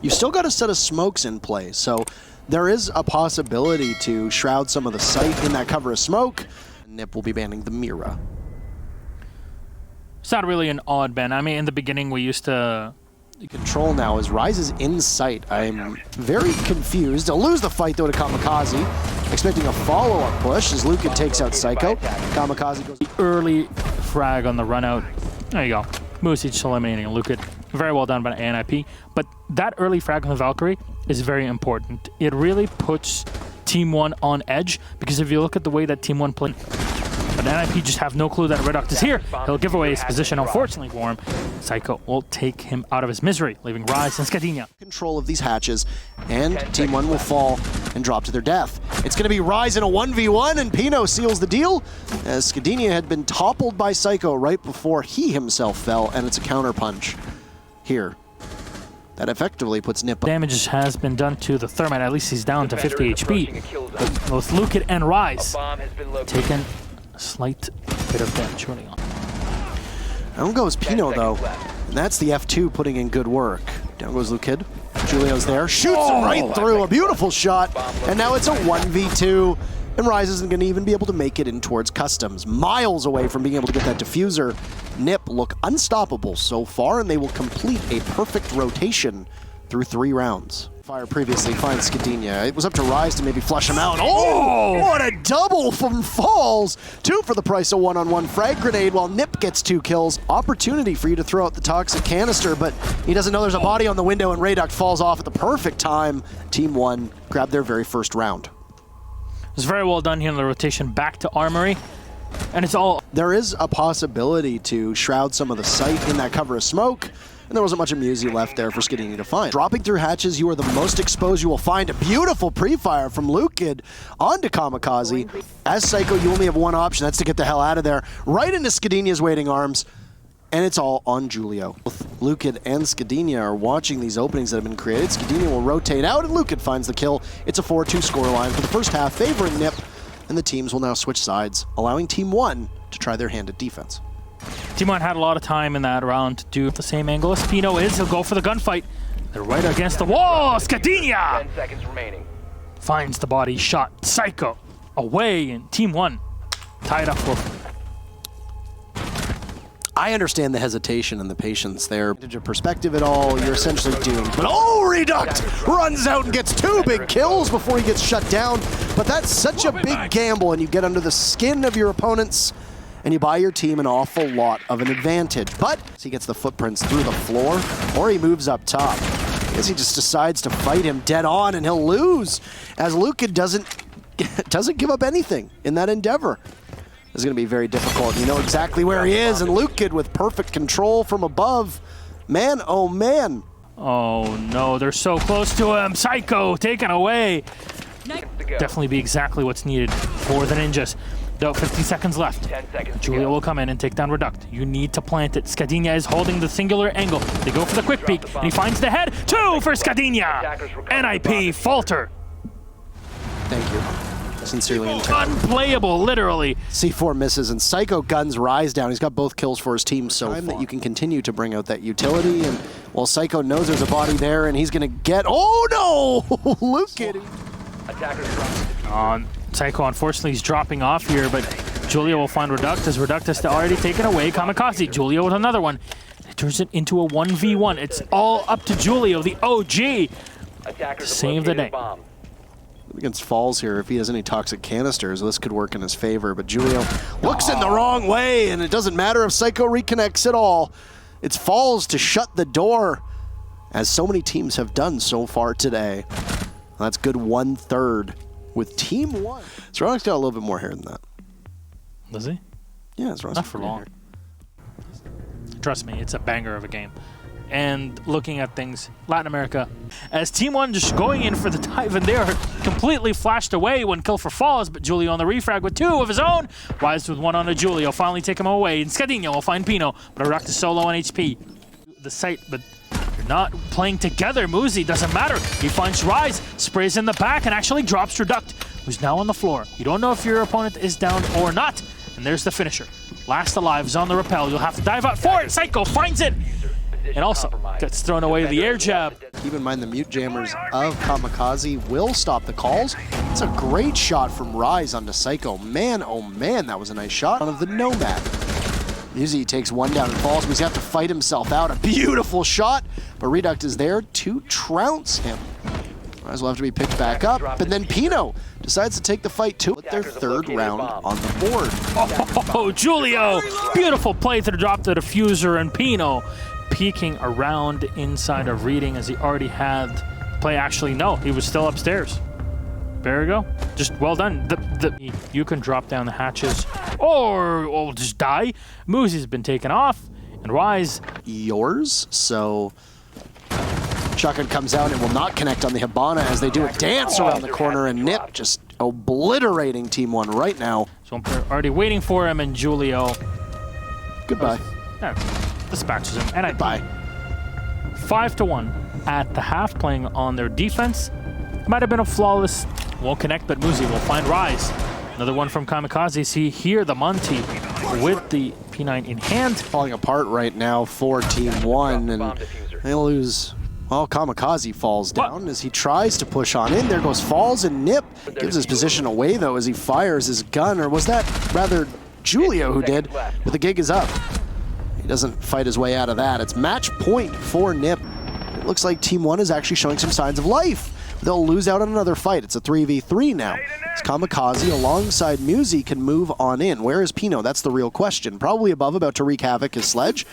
you've still got a set of smokes in play. So there is a possibility to shroud some of the site in that cover of smoke. NiP will be banning the Mira. It's not really an odd ban. I mean, in the beginning, we used to... Control now as Rise is in sight. I'm very confused. They'll lose the fight though to Kamikaze. Expecting a follow-up push as Luka takes out Psycho. Kamikaze goes... The early frag on the run out. There you go. Musich eliminating Luka. Very well done by NiP. But that early frag on the Valkyrie is very important. It really puts Team 1 on edge, because if you look at the way that Team 1 played, but NiP just have no clue that Reduct is here. He'll give away his position, unfortunately for him. Psycho will take him out of his misery, leaving Rise and Skadinia. Control of these hatches, and Team 1 will fall and drop to their death. It's going to be Rise in a 1v1, and Pino seals the deal, as Skadinia had been toppled by Psycho right before he himself fell, and it's a counter punch here. That effectively puts NiP. Damage has been done to the Thermite, at least he's down to 50 HP. But both Luka and Rise taken a slight bit of damage early on. Down goes Pino though, and that's the F2 putting in good work. Down goes Lukid. Julio's there, shoots him right through, a beautiful shot, and now it's a 1v2, and Rise isn't going to even be able to make it in towards Customs. Miles away from being able to get that diffuser. NiP look unstoppable so far, and they will complete a perfect rotation through 3 rounds. Fire previously finds Skadinia. It was up to Rise to maybe flush him out. Oh, what a double from Falls! 2 for the price of 1-on-1 frag grenade, while NiP gets 2 kills. Opportunity for you to throw out the toxic canister, but he doesn't know there's a body on the window, and Reduct falls off at the perfect time. Team 1 grabbed their very first round. It's very well done here in the rotation back to Armory. And it's all... There is a possibility to shroud some of the site in that cover of smoke, and there wasn't much of Musi left there for Skadinia to find. Dropping through hatches, you are the most exposed you will find. A beautiful pre-fire from Lukid onto Kamikaze. As Psycho, you only have one option, that's to get the hell out of there. Right into Skadinia's waiting arms, and it's all on Julio. Both Lukid and Skadinia are watching these openings that have been created. Skadinia will rotate out, and Lukid finds the kill. It's a 4-2 scoreline for the first half, favoring NiP. And the teams will now switch sides, allowing Team 1 to try their hand at defense. Team 1 had a lot of time in that round to do the same angle as Pino is. He'll go for the gunfight. They're right against the wall. Skadinia 10 seconds remaining. Finds the body shot. Psycho away, and Team 1 tied up for... I understand the hesitation and the patience there. Your perspective at all, you're essentially doomed. But oh, Reduct runs out and gets 2 big kills before he gets shut down. But that's such a big gamble, and you get under the skin of your opponents, and you buy your team an awful lot of an advantage. But he gets the footprints through the floor, or he moves up top. I guess he just decides to fight him dead on, and he'll lose, as Luka doesn't give up anything in that endeavor. Is going to be very difficult. You know exactly where he is, and Lukid with perfect control from above. Man, oh man. Oh no, they're so close to him. Psycho taken away. Definitely be exactly what's needed for the ninjas. Though 50 seconds left. 10 seconds. Julia will come in and take down Reduct. You need to plant it. Skadinia is holding the singular angle. They go for the quick peek, and he finds the head. 2 for Skadinia. NiP falter. Thank you. Sincerely intended. Unplayable, literally. C4 misses, and Psycho guns Rise down. He's got both kills for his team so far. That you can continue to bring out that utility, and while Psycho knows there's a body there, and he's going to get... Oh no! Lukid. Psycho, unfortunately, is dropping off here, but Julia will find Reduct, as Reduct has already taken away Kamikaze. Julia with another one. It turns it into a 1v1. It's all up to Julio, the OG, to save the day. Against Falls here, if he has any toxic canisters, this could work in his favor, but Julio looks in the wrong way, and it doesn't matter if Psycho reconnects at all. It's Falls to shut the door, as so many teams have done so far today. That's good 1/3 with Team 1. Zronik's got a little bit more hair than that. Does he? Yeah, Zronik's not for long. Trust me, it's a banger of a game. And looking at things, Latin America, as Team 1 just going in for the dive, and they are completely flashed away when kill for Falls, but Julio on the refrag with 2 of his own. Rise with 1 on a Julio, finally take him away, and Skadinia will find Pino, but Reduct is so low on HP. The site, but you're not playing together. Musi, doesn't matter. He finds Rise, sprays in the back, and actually drops Reduct, who's now on the floor. You don't know if your opponent is down or not, and there's the finisher. Last alive is on the rappel. You'll have to dive out for it. Psycho finds it. and also gets thrown away the air jab. Keep in mind the mute jammers of Kamikaze will stop the calls. It's a great shot from Rise onto Psycho. Man, oh man, that was a nice shot of the Nomad. Uzi takes one down and falls, but he's got to fight himself out. A beautiful shot, but Reduct is there to trounce him. Rise will have to be picked back up, and then Pino decides to take the fight to their third round on the board. Oh, Julio! Beautiful play to drop the diffuser, and Pino peeking around inside of reading as he already had play. Actually, no, he was still upstairs. There we go. Just well done. You can drop down the hatches or just die. Moosey's been taken off, and Rise. Yours, so shotgun comes out and will not connect on the Hibana as they do a dance around the corner, and NiP just obliterating Team 1 right now. So they're already waiting for him, and Julio. Goodbye. Dispatches him, and Goodbye. 5-1 at the half, playing on their defense. Might have been a flawless. Won't connect, but Moosey will find Rise. Another one from Kamikaze. See here the Monty with the P9 in hand. Falling apart right now for Team 1, and they lose. Well, Kamikaze falls down as he tries to push on in. There goes Falls, and NiP gives his position away, though, as he fires his gun. Or was that rather Julio who did? But the gig is up. He doesn't fight his way out of that. It's match point for NiP. It looks like Team 1 is actually showing some signs of life. They'll lose out on another fight. It's a 3v3 now. As Kamikaze alongside Musi can move on in. Where is Pino? That's the real question. Probably above, about to wreak havoc his sledge.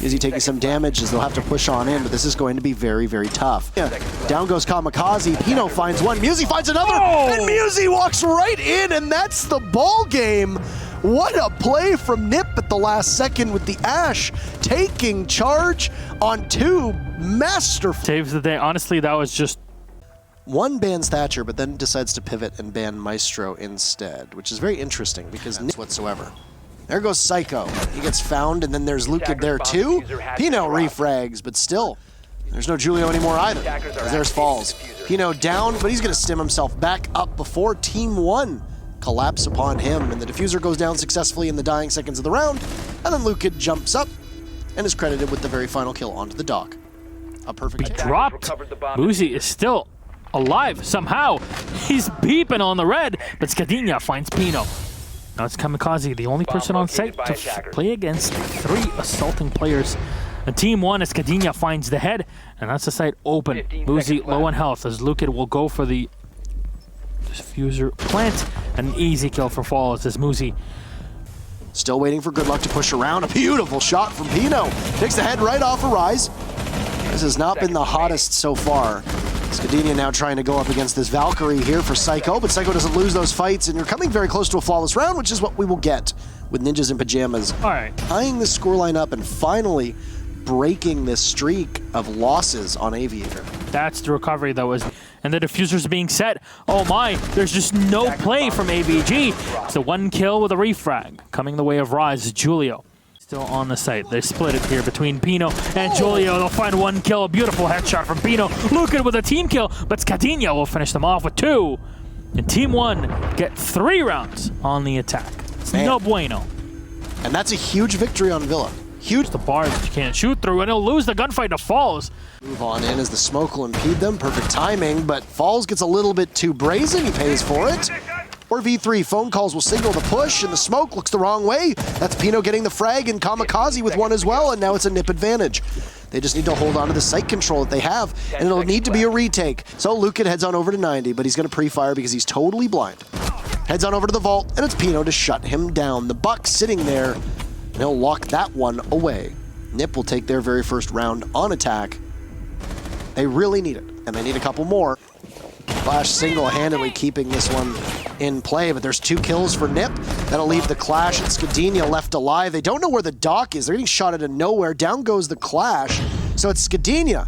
Is he taking some damage as they'll have to push on in, but this is going to be very, very tough. Yeah. Down goes Kamikaze. Pino finds one. Musi finds another. And Musi walks right in, and that's the ball game. What a play from NiP at the last second with the Ash taking charge on two masterful. Saves the day. Honestly, that was just. One bans Thatcher, but then decides to pivot and ban Maestro instead, which is very interesting because NiP whatsoever. There goes Psycho. He gets found, and then there's Lukid there too. Pino refrags, but still, there's no Julio anymore either. There's Falls. Pino down, but he's going to stim himself back up before Team 1 collapse upon him, and the diffuser goes down successfully in the dying seconds of the round, and then Lukid jumps up and is credited with the very final kill onto the dock. A perfect kill. Dropped. Moosey is still alive somehow. He's beeping on the red, but Skadinia finds Pino. Now it's Kamikaze, the only person on site to play against 3 assaulting players. And Team 1 as Skadinia finds the head, and that's the site open. Moosey low on health as Lukid will go for the diffuser plant. An easy kill for Falls as Moosey. Still waiting for good luck to push around. A beautiful shot from Pino. Takes the head right off of Rise. This has not been the hottest so far. Skadinia now trying to go up against this Valkyrie here for Psycho, but Psycho doesn't lose those fights, and you're coming very close to a flawless round, which is what we will get with Ninjas in Pajamas. All right. Tying this scoreline up and finally breaking this streak of losses on Aviator. That's the recovery that was, and the diffuser's being set. Oh my, there's just no play from AVG. It's a 1 kill with a refrag. Coming the way of Rise, Julio. Still on the site. They split it here between Pino and Julio. They'll find 1 kill. A beautiful headshot from Pino. Lukid with a team kill, but Skadinia will finish them off with 2. And Team 1 get 3 rounds on the attack. It's no bueno. And that's a huge victory on Villa. Huge. The bars that you can't shoot through, and he'll lose the gunfight to Falls. Move on in as the smoke will impede them. Perfect timing, but Falls gets a little bit too brazen. He pays for it. Or V3, phone calls will signal the push, and the smoke looks the wrong way. That's Pino getting the frag, and Kamikaze with 1 as well, and now it's a NiP advantage. They just need to hold on to the site control that they have, and it'll need to be a retake. So Lukid heads on over to 90, but he's going to pre-fire because he's totally blind. Heads on over to the vault, and it's Pino to shut him down. The Buck sitting there, and he'll lock that one away. NiP will take their very first round on attack. They really need it, and they need a couple more. Clash single-handedly keeping this one in play, but there's 2 kills for NiP. That'll leave the Clash and Skadinia left alive. They don't know where the dock is. They're getting shot out of nowhere. Down goes the Clash. So it's Skadinia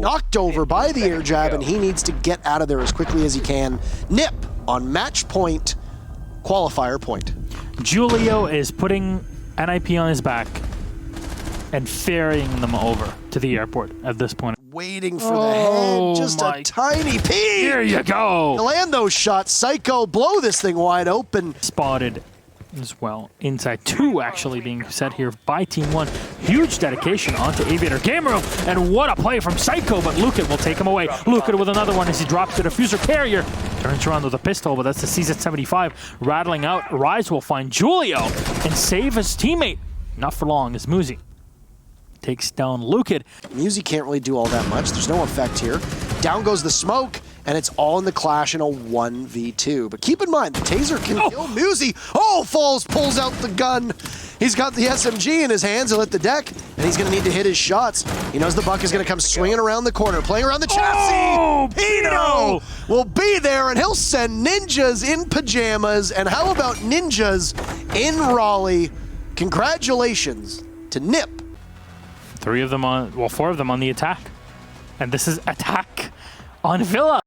knocked over by the air jab, and he needs to get out of there as quickly as he can. NiP on match point, qualifier point. Julio is putting NiP on his back and ferrying them over to the airport at this point. Waiting for the head, just a tiny pee. Here you go. Land those shots, Psycho, blow this thing wide open. Spotted as well. Inside 2 actually being set here by Team 1. Huge dedication onto Aviator Game Room, and what a play from Psycho, but Lucan will take him away. Lucan with another one as he drops the diffuser carrier. Turns around with a pistol, but that's the CZ-75 rattling out. Rise will find Julio and save his teammate. Not for long as Muzi takes down Lucan. Muzi can't really do all that much. There's no effect here. Down goes the smoke, and it's all in the clash in a 1v2. But keep in mind, the taser can kill Muzi. Oh, Falls pulls out the gun. He's got the SMG in his hands. He'll hit the deck, and he's going to need to hit his shots. He knows the buck is going to come swinging around the corner, playing around the chassis. Oh, Pino will be there, and he'll send ninjas in pajamas. And how about ninjas in Raleigh? Congratulations to NiP. 4 of them on the attack. And this is attack on Villa.